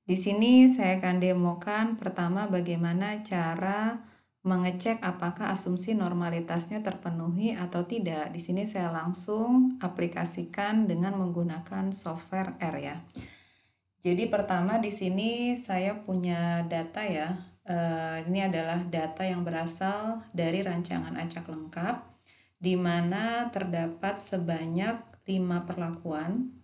Di sini saya akan demokan pertama bagaimana cara mengecek apakah asumsi normalitasnya terpenuhi atau tidak. Di sini saya langsung aplikasikan dengan menggunakan software R ya. Jadi pertama di sini saya punya data ya. Ini adalah data yang berasal dari rancangan acak lengkap, di mana terdapat sebanyak 5 perlakuan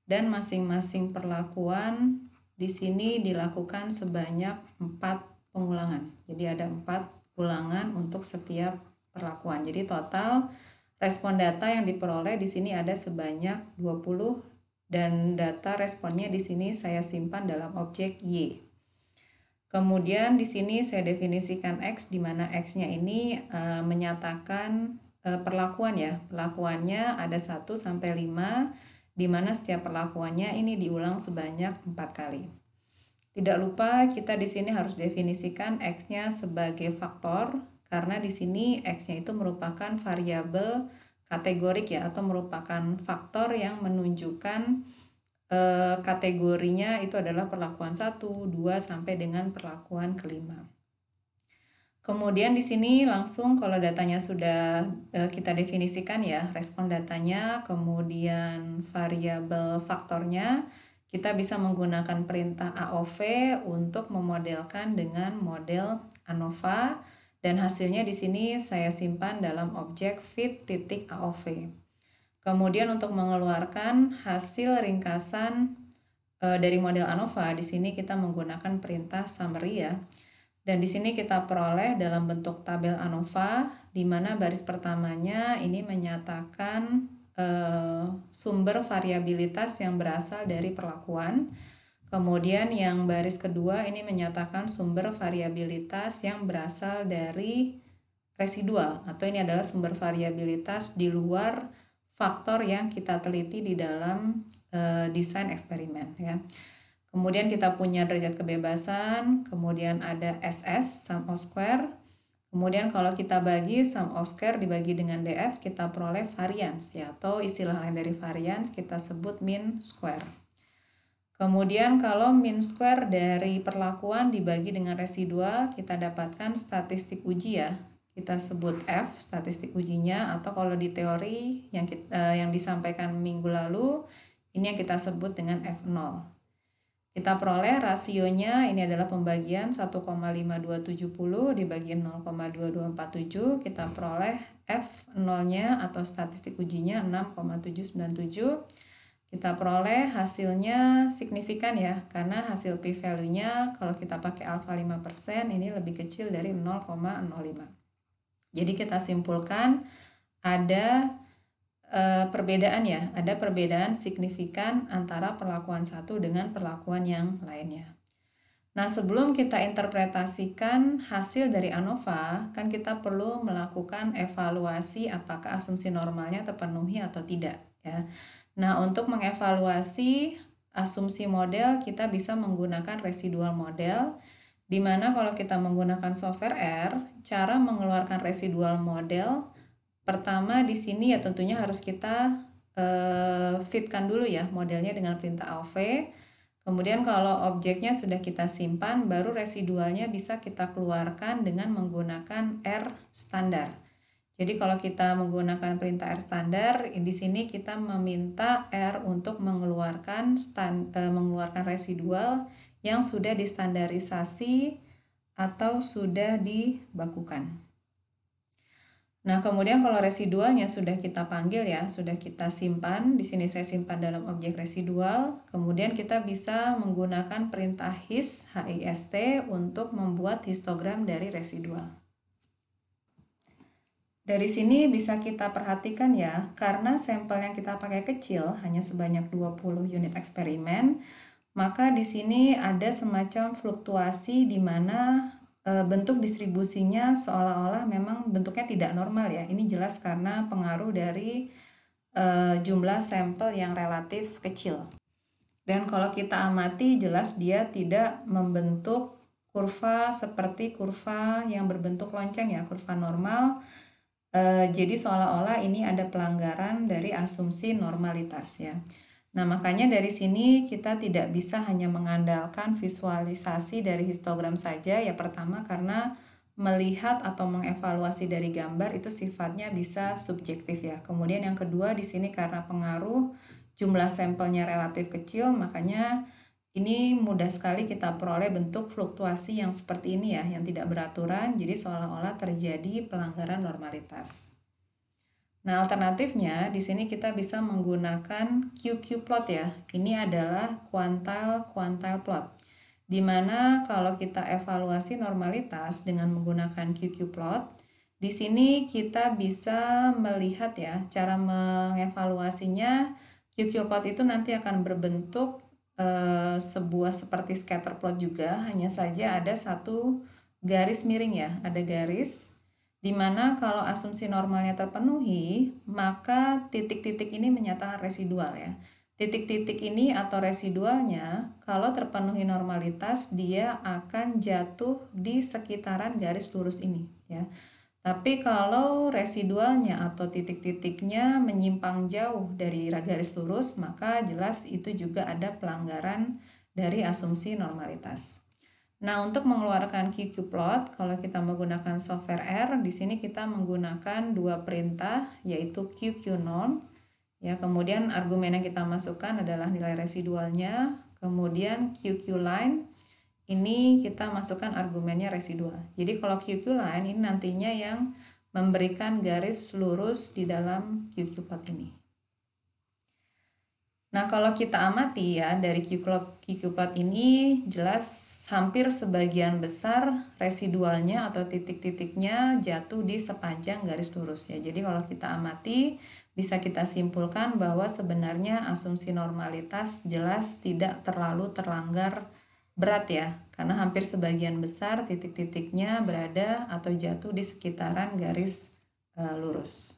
dan masing-masing perlakuan di sini dilakukan sebanyak 4 pengulangan. Jadi ada 4 ulangan untuk setiap perlakuan. Jadi total respon data yang diperoleh di sini ada sebanyak 20 dan data responnya di sini saya simpan dalam objek Y. Kemudian di sini saya definisikan X, di mana X-nya ini menyatakan perlakuan ya. Perlakuannya ada 1 sampai 5, di mana setiap perlakuannya ini diulang sebanyak 4 kali. Tidak lupa kita di sini harus definisikan X-nya sebagai faktor, karena di sini X-nya itu merupakan variabel kategorik ya, atau merupakan faktor yang menunjukkan kategorinya itu adalah perlakuan 1, 2 sampai dengan perlakuan kelima. Kemudian di sini langsung kalau datanya sudah kita definisikan ya, respon datanya, kemudian variabel faktornya, kita bisa menggunakan perintah AOV untuk memodelkan dengan model ANOVA, dan hasilnya di sini saya simpan dalam objek fit.AOV. Kemudian untuk mengeluarkan hasil ringkasan dari model ANOVA, di sini kita menggunakan perintah summary ya. Dan di sini kita peroleh dalam bentuk tabel ANOVA, di mana baris pertamanya ini menyatakan sumber variabilitas yang berasal dari perlakuan. Kemudian yang baris kedua ini menyatakan sumber variabilitas yang berasal dari residual, atau ini adalah sumber variabilitas di luar faktor yang kita teliti di dalam desain eksperimen ya. Kemudian kita punya derajat kebebasan, kemudian ada SS, sum of square. Kemudian kalau kita bagi sum of square dibagi dengan DF, kita peroleh variance ya, atau istilah lain dari variance kita sebut mean square. Kemudian kalau mean square dari perlakuan dibagi dengan residual, kita dapatkan statistik uji ya. Kita sebut F, statistik ujinya, atau kalau di teori yang disampaikan minggu lalu, ini yang kita sebut dengan F0. Kita peroleh rasionya, ini adalah pembagian 1,5270 dibagi 0,2247, kita peroleh F0-nya atau statistik ujinya 6,797. Kita peroleh hasilnya signifikan ya, karena hasil p-value-nya kalau kita pakai alfa 5% ini lebih kecil dari 0,05. Jadi kita simpulkan ada perbedaan ya, ada perbedaan signifikan antara perlakuan satu dengan perlakuan yang lainnya. Nah, sebelum kita interpretasikan hasil dari ANOVA, kan kita perlu melakukan evaluasi apakah asumsi normalnya terpenuhi atau tidak ya. Nah, untuk mengevaluasi asumsi model, kita bisa menggunakan residual model, di mana kalau kita menggunakan software R, cara mengeluarkan residual model, pertama di sini ya tentunya harus kita fitkan dulu ya modelnya dengan perintah AOV. Kemudian kalau objeknya sudah kita simpan, baru residualnya bisa kita keluarkan dengan menggunakan R standar. Jadi kalau kita menggunakan perintah R standar, di sini kita meminta R untuk mengeluarkan residual yang sudah distandarisasi atau sudah dibakukan. Nah, kemudian kalau residualnya sudah kita panggil ya, sudah kita simpan, di sini saya simpan dalam objek residual, kemudian kita bisa menggunakan perintah hist untuk membuat histogram dari residual. Dari sini bisa kita perhatikan ya, karena sampel yang kita pakai kecil, hanya sebanyak 20 unit eksperimen, maka di sini ada semacam fluktuasi di mana bentuk distribusinya seolah-olah memang bentuknya tidak normal ya. Ini jelas karena pengaruh dari jumlah sampel yang relatif kecil. Dan kalau kita amati jelas dia tidak membentuk kurva seperti kurva yang berbentuk lonceng ya, kurva normal. Jadi seolah-olah ini ada pelanggaran dari asumsi normalitas ya. Nah, makanya dari sini kita tidak bisa hanya mengandalkan visualisasi dari histogram saja. Ya, pertama karena melihat atau mengevaluasi dari gambar itu sifatnya bisa subjektif ya. Kemudian yang kedua di sini karena pengaruh jumlah sampelnya relatif kecil, makanya ini mudah sekali kita peroleh bentuk fluktuasi yang seperti ini ya, yang tidak beraturan, jadi seolah-olah terjadi pelanggaran normalitas. Nah, alternatifnya di sini kita bisa menggunakan QQ plot ya. Ini adalah quantile plot. Di mana kalau kita evaluasi normalitas dengan menggunakan QQ plot, di sini kita bisa melihat ya, cara mengevaluasinya. QQ plot itu nanti akan berbentuk sebuah seperti scatter plot juga, hanya saja ada satu garis miring ya, ada garis dimana kalau asumsi normalnya terpenuhi, maka titik-titik ini menyatakan residual ya. Titik-titik ini atau residualnya, kalau terpenuhi normalitas, dia akan jatuh di sekitaran garis lurus ini ya. Tapi kalau residualnya atau titik-titiknya menyimpang jauh dari garis lurus, maka jelas itu juga ada pelanggaran dari asumsi normalitas. Nah, untuk mengeluarkan QQ plot, kalau kita menggunakan software R, di sini kita menggunakan dua perintah, yaitu QQ norm, ya, kemudian argumen yang kita masukkan adalah nilai residualnya, kemudian QQ line, ini kita masukkan argumennya residual. Jadi kalau QQ line ini nantinya yang memberikan garis lurus di dalam QQ plot ini. Nah, kalau kita amati ya, dari QQ plot ini jelas hampir sebagian besar residualnya atau titik-titiknya jatuh di sepanjang garis lurus ya. Jadi kalau kita amati bisa kita simpulkan bahwa sebenarnya asumsi normalitas jelas tidak terlalu terlanggar berat ya, karena hampir sebagian besar titik-titiknya berada atau jatuh di sekitaran garis lurus.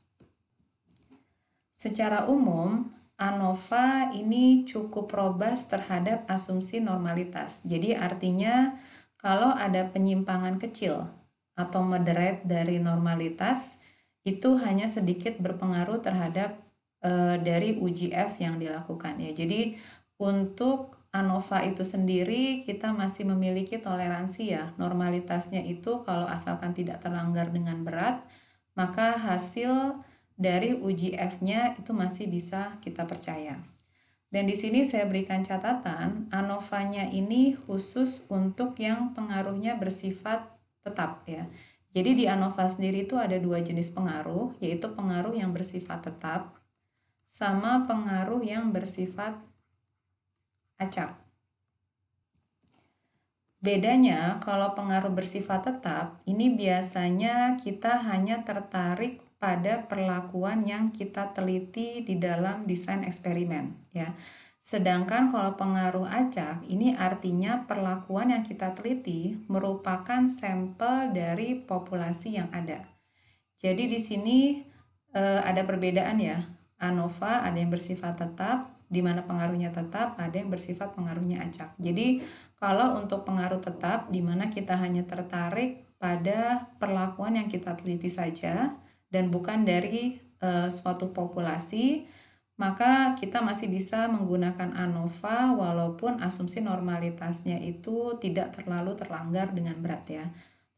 Secara umum ANOVA ini cukup robust terhadap asumsi normalitas. Jadi artinya kalau ada penyimpangan kecil atau moderate dari normalitas, itu hanya sedikit berpengaruh terhadap dari uji F yang dilakukan ya. Jadi untuk ANOVA itu sendiri kita masih memiliki toleransi ya. Normalitasnya itu kalau asalkan tidak terlanggar dengan berat, maka hasil dari uji F-nya itu masih bisa kita percaya. Dan di sini saya berikan catatan, ANOVA-nya ini khusus untuk yang pengaruhnya bersifat tetap ya. Jadi di ANOVA sendiri itu ada dua jenis pengaruh, yaitu pengaruh yang bersifat tetap sama pengaruh yang bersifat acak. Bedanya kalau pengaruh bersifat tetap, ini biasanya kita hanya tertarik pada perlakuan yang kita teliti di dalam desain eksperimen ya. Sedangkan kalau pengaruh acak ini artinya perlakuan yang kita teliti merupakan sampel dari populasi yang ada. Jadi di sini ada perbedaan ya. ANOVA ada yang bersifat tetap, di mana pengaruhnya tetap, ada yang bersifat pengaruhnya acak. Jadi kalau untuk pengaruh tetap, di mana kita hanya tertarik pada perlakuan yang kita teliti saja, dan bukan dari suatu populasi, maka kita masih bisa menggunakan ANOVA walaupun asumsi normalitasnya itu tidak terlalu terlanggar dengan berat ya.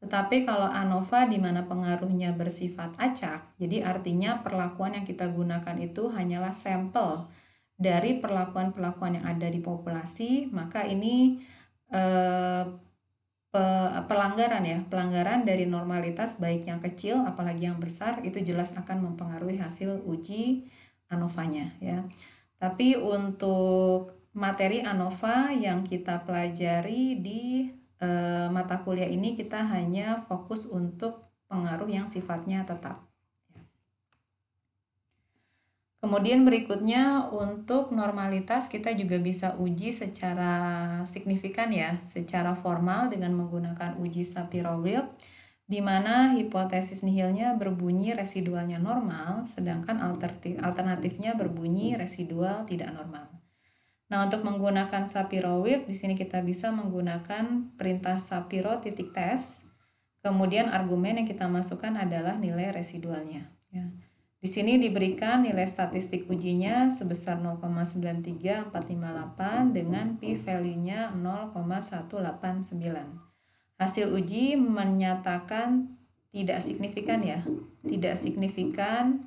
Tetapi kalau ANOVA di mana pengaruhnya bersifat acak, jadi artinya perlakuan yang kita gunakan itu hanyalah sampel dari perlakuan-perlakuan yang ada di populasi, maka ini pelanggaran dari normalitas baik yang kecil apalagi yang besar itu jelas akan mempengaruhi hasil uji ANOVA-nya ya. Tapi untuk materi ANOVA yang kita pelajari di mata kuliah ini kita hanya fokus untuk pengaruh yang sifatnya tetap. Kemudian berikutnya untuk normalitas kita juga bisa uji secara signifikan ya, secara formal dengan menggunakan uji Shapiro-Wilk, di mana hipotesis nihilnya berbunyi residualnya normal, sedangkan alternatifnya berbunyi residual tidak normal. Nah, untuk menggunakan Shapiro-Wilk, di sini kita bisa menggunakan perintah Shapiro titik tes, kemudian argumen yang kita masukkan adalah nilai residualnya. Ya. Di sini diberikan nilai statistik ujinya sebesar 0,93458 dengan p-value-nya 0,189. Hasil uji menyatakan tidak signifikan ya, tidak signifikan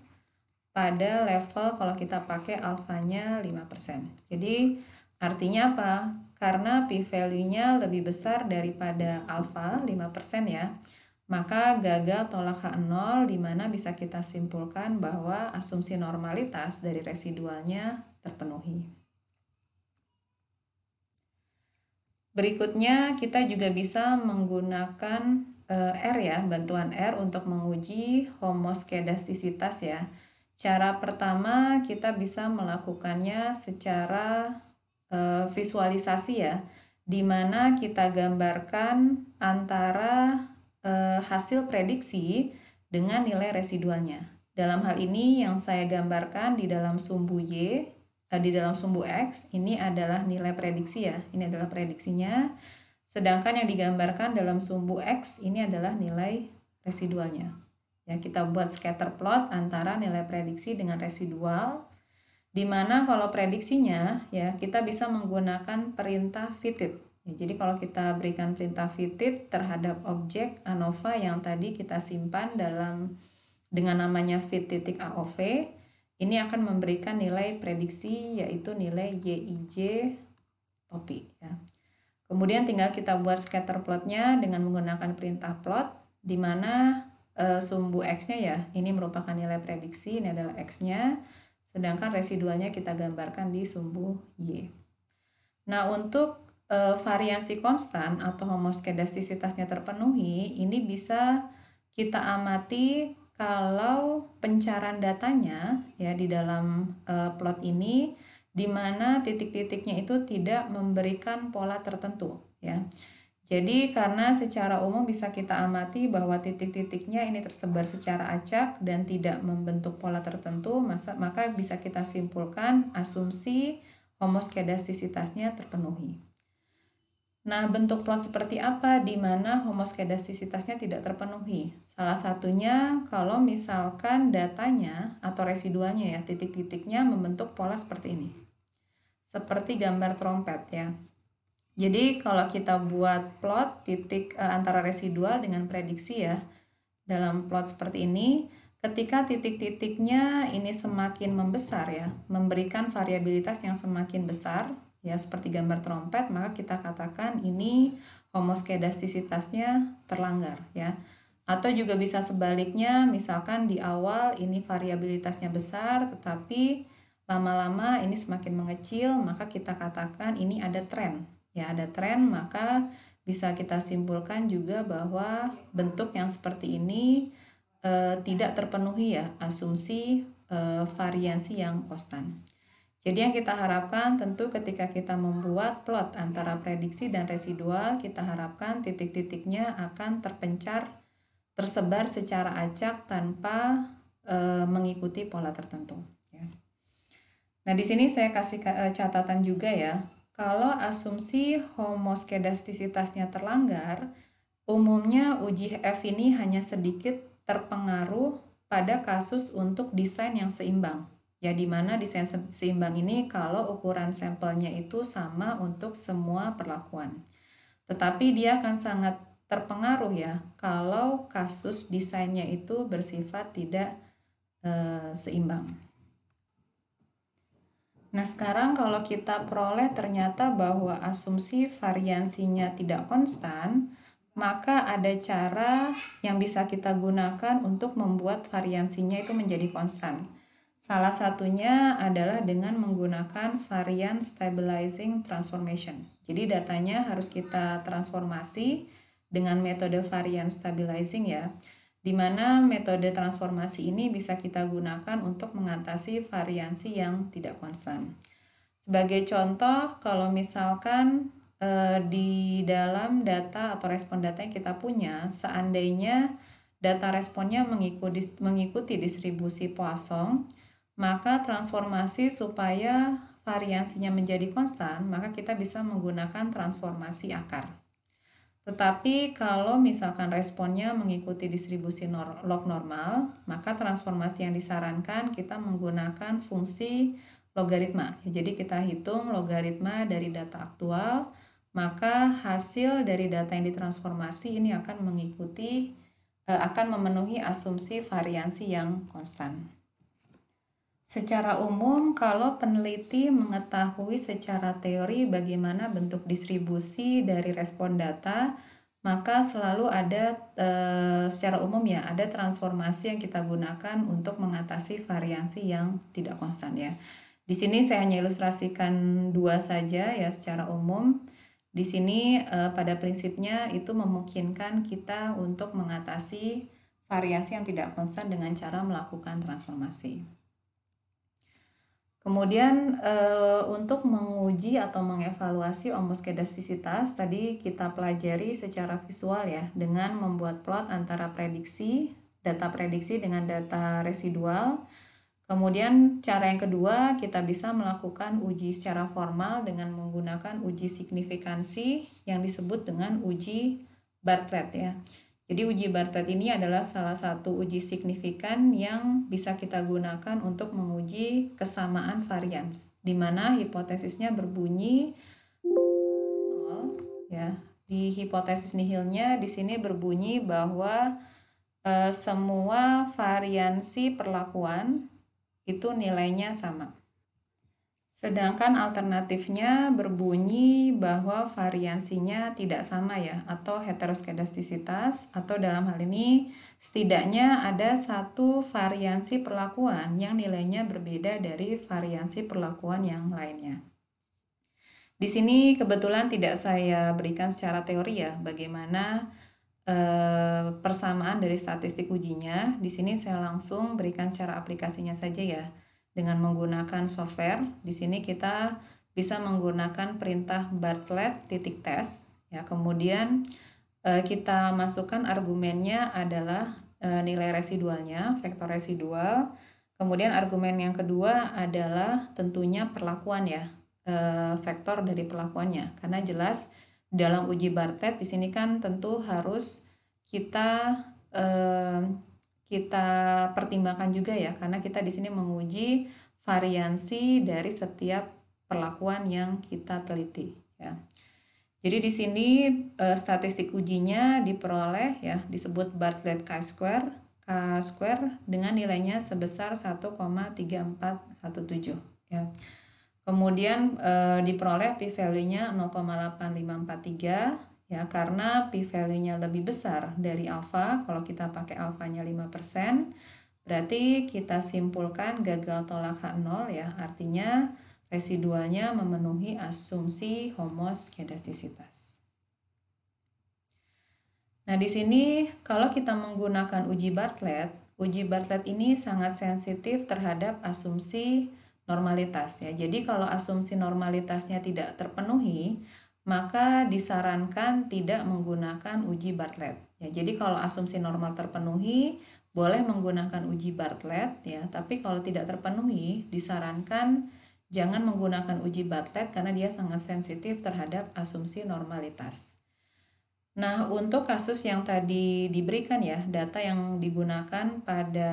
pada level kalau kita pakai alfanya 5%. Jadi artinya apa? Karena p-value-nya lebih besar daripada alfa 5% ya, maka gagal tolak H0, di mana bisa kita simpulkan bahwa asumsi normalitas dari residualnya terpenuhi. Berikutnya kita juga bisa menggunakan R ya, bantuan R untuk menguji homoskedastisitas ya. Cara pertama kita bisa melakukannya secara visualisasi ya, di mana kita gambarkan antara hasil prediksi dengan nilai residualnya. Dalam hal ini yang saya gambarkan di dalam sumbu Y, di dalam sumbu X, ini adalah nilai prediksi ya, ini adalah prediksinya. Sedangkan yang digambarkan dalam sumbu X ini adalah nilai residualnya. Ya, kita buat scatter plot antara nilai prediksi dengan residual, di mana kalau prediksinya ya kita bisa menggunakan perintah fitted. Ya, jadi kalau kita berikan perintah fitted terhadap objek ANOVA yang tadi kita simpan dengan namanya fit.AOV, ini akan memberikan nilai prediksi yaitu nilai YIJ topik ya. Kemudian tinggal kita buat scatter plotnya dengan menggunakan perintah plot, di mana sumbu X-nya ya, ini merupakan nilai prediksi, ini adalah X-nya, sedangkan residualnya kita gambarkan di sumbu Y. Nah, untuk variansi konstan atau homoskedastisitasnya terpenuhi, ini bisa kita amati kalau pencarian datanya ya di dalam plot ini, di mana titik-titiknya itu tidak memberikan pola tertentu ya. Jadi karena secara umum bisa kita amati bahwa titik-titiknya ini tersebar secara acak dan tidak membentuk pola tertentu, maka bisa kita simpulkan asumsi homoskedastisitasnya terpenuhi. Nah, bentuk plot seperti apa di mana homoskedastisitasnya tidak terpenuhi? Salah satunya kalau misalkan datanya atau residualnya ya, titik-titiknya membentuk pola seperti ini. Seperti gambar trompet ya. Jadi kalau kita buat plot titik antara residual dengan prediksi ya, dalam plot seperti ini, ketika titik-titiknya ini semakin membesar ya, memberikan variabilitas yang semakin besar ya, seperti gambar trompet, maka kita katakan ini homoskedastisitasnya terlanggar ya. Atau juga bisa sebaliknya, misalkan di awal ini variabilitasnya besar, tetapi lama-lama ini semakin mengecil, maka kita katakan ini ada tren. Ya, ada tren, maka bisa kita simpulkan juga bahwa bentuk yang seperti ini tidak terpenuhi ya asumsi variansi yang konstan. Jadi yang kita harapkan tentu ketika kita membuat plot antara prediksi dan residual, kita harapkan titik-titiknya akan tersebar secara acak tanpa mengikuti pola tertentu. Ya. Nah, di sini saya kasih catatan juga ya. Kalau asumsi homoskedastisitasnya terlanggar, umumnya uji F ini hanya sedikit terpengaruh pada kasus untuk desain yang seimbang. Ya, di mana desain seimbang ini kalau ukuran sampelnya itu sama untuk semua perlakuan. Tetapi dia akan sangat terpengaruh ya kalau kasus desainnya itu bersifat tidak seimbang. Nah, sekarang kalau kita peroleh ternyata bahwa asumsi variansinya tidak konstan, maka ada cara yang bisa kita gunakan untuk membuat variansinya itu menjadi konstan. Salah satunya adalah dengan menggunakan variance stabilizing transformation. Jadi datanya harus kita transformasi dengan metode variance stabilizing ya, di mana metode transformasi ini bisa kita gunakan untuk mengatasi variansi yang tidak konstan. Sebagai contoh, kalau misalkan di dalam data atau respon data yang kita punya, seandainya data responnya mengikuti distribusi Poisson, maka transformasi supaya variansinya menjadi konstan, maka kita bisa menggunakan transformasi akar. Tetapi kalau misalkan responnya mengikuti distribusi log normal, maka transformasi yang disarankan kita menggunakan fungsi logaritma. Jadi kita hitung logaritma dari data aktual, maka hasil dari data yang ditransformasi ini akan memenuhi asumsi variansi yang konstan. Secara umum, kalau peneliti mengetahui secara teori bagaimana bentuk distribusi dari respon data, maka selalu ada secara umum ya, ada transformasi yang kita gunakan untuk mengatasi variansi yang tidak konstan ya. Di sini saya hanya ilustrasikan dua saja ya secara umum. Di sini pada prinsipnya itu memungkinkan kita untuk mengatasi variasi yang tidak konstan dengan cara melakukan transformasi. Kemudian untuk menguji atau mengevaluasi homoskedastisitas tadi kita pelajari secara visual ya dengan membuat plot antara data prediksi dengan data residual. Kemudian cara yang kedua kita bisa melakukan uji secara formal dengan menggunakan uji signifikansi yang disebut dengan uji Bartlett ya. Jadi uji Bartlett ini adalah salah satu uji signifikan yang bisa kita gunakan untuk menguji kesamaan varians, di mana hipotesisnya berbunyi nol, ya. Di hipotesis nihilnya di sini berbunyi bahwa semua variansi perlakuan itu nilainya sama. Sedangkan alternatifnya berbunyi bahwa variansinya tidak sama ya, atau heteroskedastisitas, atau dalam hal ini setidaknya ada satu variansi perlakuan yang nilainya berbeda dari variansi perlakuan yang lainnya. Di sini kebetulan tidak saya berikan secara teori ya, bagaimana persamaan dari statistik ujinya. Di sini saya langsung berikan secara aplikasinya saja ya. Dengan menggunakan software, di sini kita bisa menggunakan perintah Bartlett .test ya. Kemudian kita masukkan argumennya adalah nilai residualnya, vektor residual. Kemudian argumen yang kedua adalah tentunya perlakuan ya, vektor dari perlakuannya. Karena jelas dalam uji Bartlett di sini kan tentu harus kita pertimbangkan juga ya, karena kita di sini menguji variansi dari setiap perlakuan yang kita teliti ya. Jadi di sini statistik ujinya diperoleh ya, disebut Bartlett Chi-square dengan nilainya sebesar 1,3417 ya. Kemudian diperoleh p-value-nya 0,8543 ya, karena p-value-nya lebih besar dari alfa. Kalau kita pakai alfanya 5%, berarti kita simpulkan gagal tolak H0 ya, artinya residualnya memenuhi asumsi homoskedastisitas. Nah, di sini kalau kita menggunakan uji Bartlett ini sangat sensitif terhadap asumsi normalitas ya. Jadi kalau asumsi normalitasnya tidak terpenuhi, maka disarankan tidak menggunakan uji Bartlett ya. Jadi kalau asumsi normal terpenuhi boleh menggunakan uji Bartlett ya, tapi kalau tidak terpenuhi disarankan jangan menggunakan uji Bartlett karena dia sangat sensitif terhadap asumsi normalitas. Nah, untuk kasus yang tadi diberikan ya, data yang digunakan pada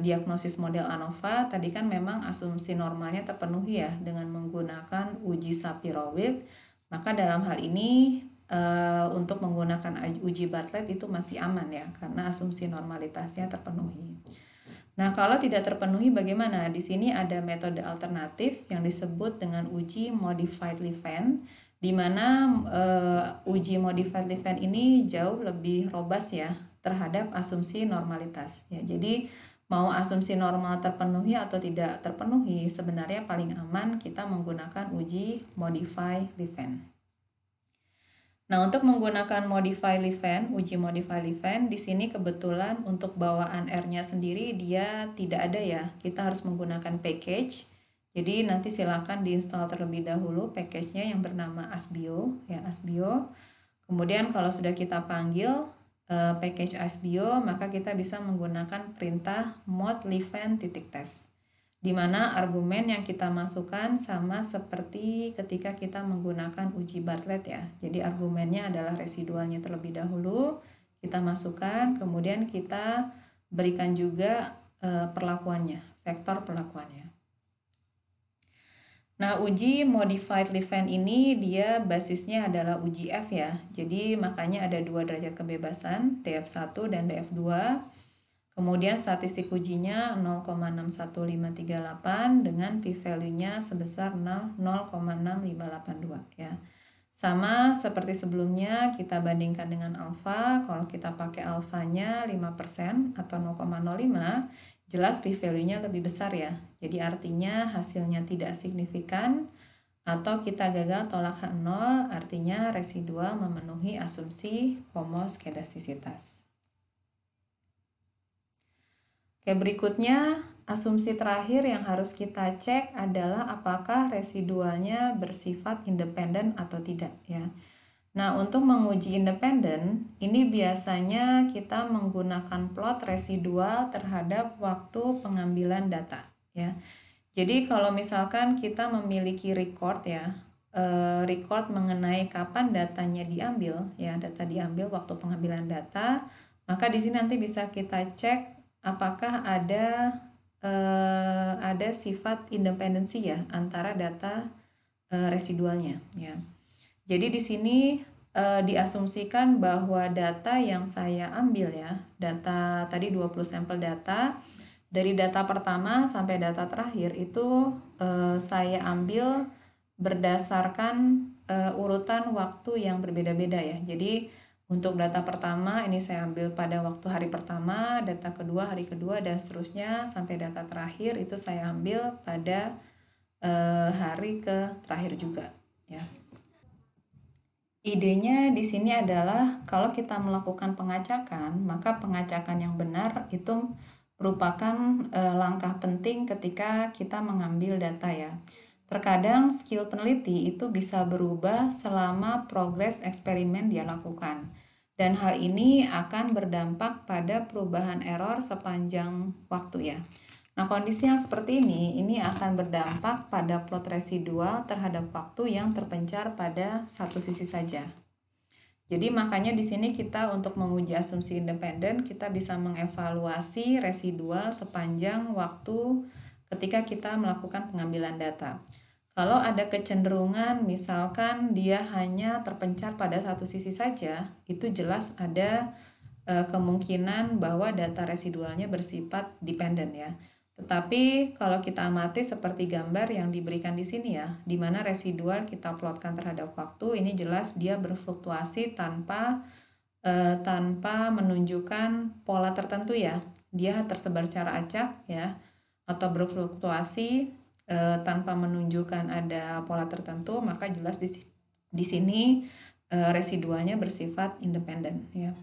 diagnosis model ANOVA tadi kan memang asumsi normalnya terpenuhi ya dengan menggunakan uji Shapiro-Wilk. Maka dalam hal ini untuk menggunakan uji Bartlett itu masih aman ya, karena asumsi normalitasnya terpenuhi. Nah, kalau tidak terpenuhi bagaimana? Di sini ada metode alternatif yang disebut dengan uji Modified Levene, di mana uji Modified Levene ini jauh lebih robust ya terhadap asumsi normalitas ya. Jadi mau asumsi normal terpenuhi atau tidak terpenuhi, sebenarnya paling aman kita menggunakan uji Modified Levene. Nah, untuk menggunakan uji Modified Levene, di sini kebetulan untuk bawaan R-nya sendiri dia tidak ada ya. Kita harus menggunakan package. Jadi nanti silakan diinstal terlebih dahulu package-nya yang bernama Asbio ya, Asbio. Kemudian kalau sudah kita panggil package Asbio, maka kita bisa menggunakan perintah mod Levene .test. di mana argumen yang kita masukkan sama seperti ketika kita menggunakan uji Bartlett ya. Jadi argumennya adalah residualnya terlebih dahulu, kita masukkan, kemudian kita berikan juga perlakuannya, vektor perlakuannya. Nah, uji modified Levin ini dia basisnya adalah uji F ya. Jadi makanya ada 2 derajat kebebasan, DF1 dan DF2. Kemudian statistik ujinya 0,61538 dengan p-value-nya sebesar 0,6582 ya. Sama seperti sebelumnya kita bandingkan dengan alfa. Kalau kita pakai alfanya 5% atau 0,05, jelas p-value-nya lebih besar ya. Jadi artinya hasilnya tidak signifikan atau kita gagal tolak H0, artinya residual memenuhi asumsi homoskedastisitas. Oke, berikutnya asumsi terakhir yang harus kita cek adalah apakah residualnya bersifat independen atau tidak ya. Nah, untuk menguji independen, ini biasanya kita menggunakan plot residual terhadap waktu pengambilan data ya. Jadi kalau misalkan kita memiliki record ya, record mengenai kapan datanya diambil ya, data diambil waktu pengambilan data, maka di sini nanti bisa kita cek apakah ada sifat independensi ya antara data residualnya ya. Jadi di sini diasumsikan bahwa data yang saya ambil ya, data tadi 20 sampel data, dari data pertama sampai data terakhir itu saya ambil berdasarkan urutan waktu yang berbeda-beda ya. Jadi untuk data pertama ini saya ambil pada waktu hari pertama, data kedua hari kedua, dan seterusnya sampai data terakhir itu saya ambil pada hari ke terakhir juga ya. Idenya di sini adalah kalau kita melakukan pengacakan, maka pengacakan yang benar itu merupakan langkah penting ketika kita mengambil data ya. Terkadang skill peneliti itu bisa berubah selama progres eksperimen dia lakukan. Dan hal ini akan berdampak pada perubahan error sepanjang waktu ya. Nah, kondisi yang seperti ini akan berdampak pada plot residual terhadap waktu yang terpencar pada satu sisi saja. Jadi makanya di sini kita untuk menguji asumsi independen, kita bisa mengevaluasi residual sepanjang waktu ketika kita melakukan pengambilan data. Kalau ada kecenderungan misalkan dia hanya terpencar pada satu sisi saja, itu jelas ada kemungkinan bahwa data residualnya bersifat dependen ya. Tetapi kalau kita amati seperti gambar yang diberikan di sini ya, di mana residual kita plotkan terhadap waktu, ini jelas dia berfluktuasi tanpa menunjukkan pola tertentu ya. Dia tersebar secara acak ya, atau berfluktuasi tanpa menunjukkan ada pola tertentu, maka jelas di sini residualnya bersifat independen ya.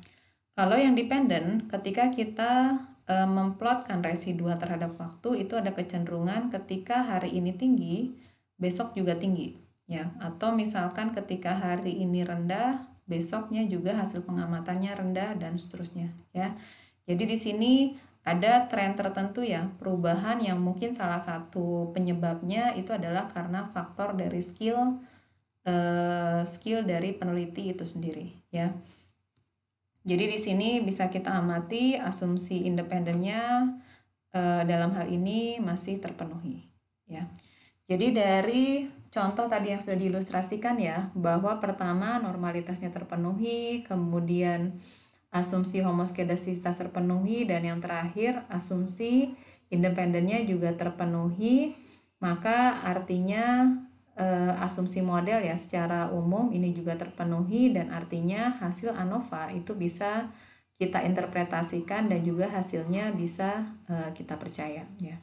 Kalau yang dependen, ketika kita memplotkan residual terhadap waktu, itu ada kecenderungan ketika hari ini tinggi, besok juga tinggi ya. Atau misalkan ketika hari ini rendah, besoknya juga hasil pengamatannya rendah dan seterusnya ya. Jadi di sini ada tren tertentu ya, perubahan yang mungkin salah satu penyebabnya itu adalah karena faktor dari skill dari peneliti itu sendiri ya. Jadi di sini bisa kita amati asumsi independennya dalam hal ini masih terpenuhi ya. Jadi dari contoh tadi yang sudah diilustrasikan ya, bahwa pertama normalitasnya terpenuhi, kemudian asumsi homoskedastisitas terpenuhi, dan yang terakhir asumsi independennya juga terpenuhi, maka artinya asumsi model ya secara umum ini juga terpenuhi, dan artinya hasil ANOVA itu bisa kita interpretasikan dan juga hasilnya bisa kita percaya ya.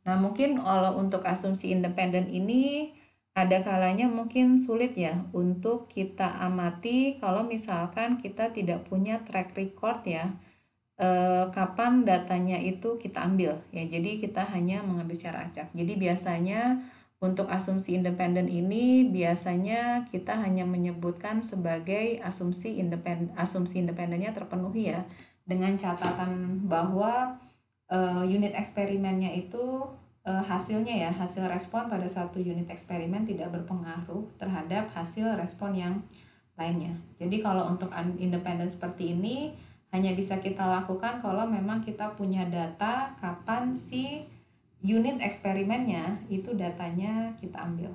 Nah, mungkin kalau untuk asumsi independen ini ada kalanya mungkin sulit ya untuk kita amati kalau misalkan kita tidak punya track record ya kapan datanya itu kita ambil ya. Jadi kita hanya mengambil secara acak. Jadi biasanya untuk asumsi independen ini biasanya kita hanya menyebutkan sebagai asumsi independennya terpenuhi ya, dengan catatan bahwa unit eksperimennya itu hasilnya ya, hasil respon pada satu unit eksperimen tidak berpengaruh terhadap hasil respon yang lainnya. Jadi kalau untuk independen seperti ini hanya bisa kita lakukan kalau memang kita punya data kapan si unit eksperimennya itu datanya kita ambil.